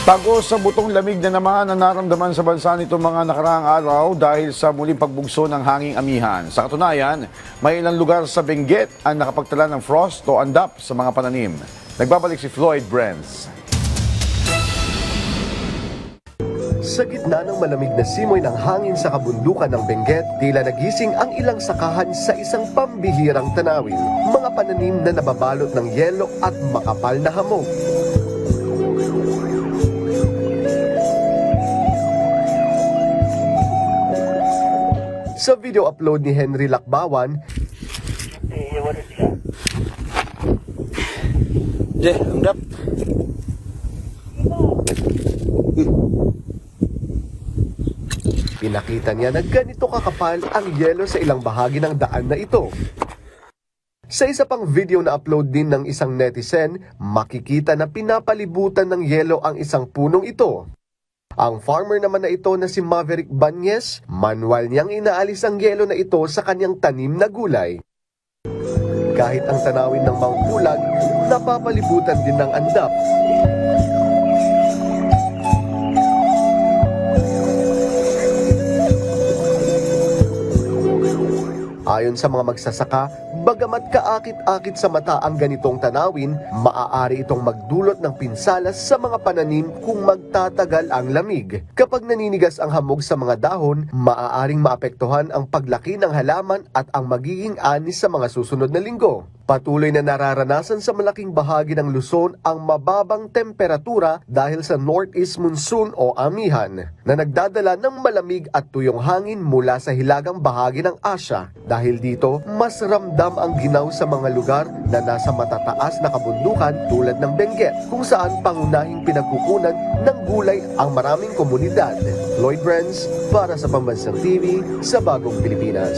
Tago sa butong lamig na naman ang naramdaman sa bansa nito mga nakaraang araw dahil sa muling pagbugso ng hanging amihan. Sa katunayan, may ilang lugar sa Benguet ang nakapagtala ng frost o andap sa mga pananim. Nagbabalik si Floyd Brands. Sa gitna ng malamig na simoy ng hangin sa kabundukan ng Benguet, tila nagising ang ilang sakahan sa isang pambihirang tanawin. Mga pananim na nababalot ng yelo at makapal na hamog. Sa video upload ni Henry Lakbawan, Andap. pinakita niya na ganito kakapal ang yelo sa ilang bahagi ng daan na ito. Sa isa pang video na upload din ng isang netizen, makikita na pinapalibutan ng yelo ang isang punong ito. Ang farmer naman na ito na si Maverick Banyes, manual niyang inaalis ang yelo na ito sa kanyang tanim na gulay. Kahit ang tanawin ng Mount Pulag, napapalibutan din ng andap. Ayon sa mga magsasaka, bagamat kaakit-akit sa mata ang ganitong tanawin, maaari itong magdulot ng pinsala sa mga pananim kung magtatagal ang lamig. Kapag naninigas ang hamog sa mga dahon, maaaring maapektuhan ang paglaki ng halaman at ang magiging ani sa mga susunod na linggo. Patuloy na nararanasan sa malaking bahagi ng Luzon ang mababang temperatura dahil sa northeast monsoon o amihan na nagdadala ng malamig at tuyong hangin mula sa hilagang bahagi ng Asya. Dahil dito, mas ramdam ang ginaw sa mga lugar na nasa matataas na kabundukan tulad ng Benguet, kung saan pangunahing pinagkukunan ng gulay ang maraming komunidad. Lloyd Brands para sa Pambansang TV sa Bagong Pilipinas.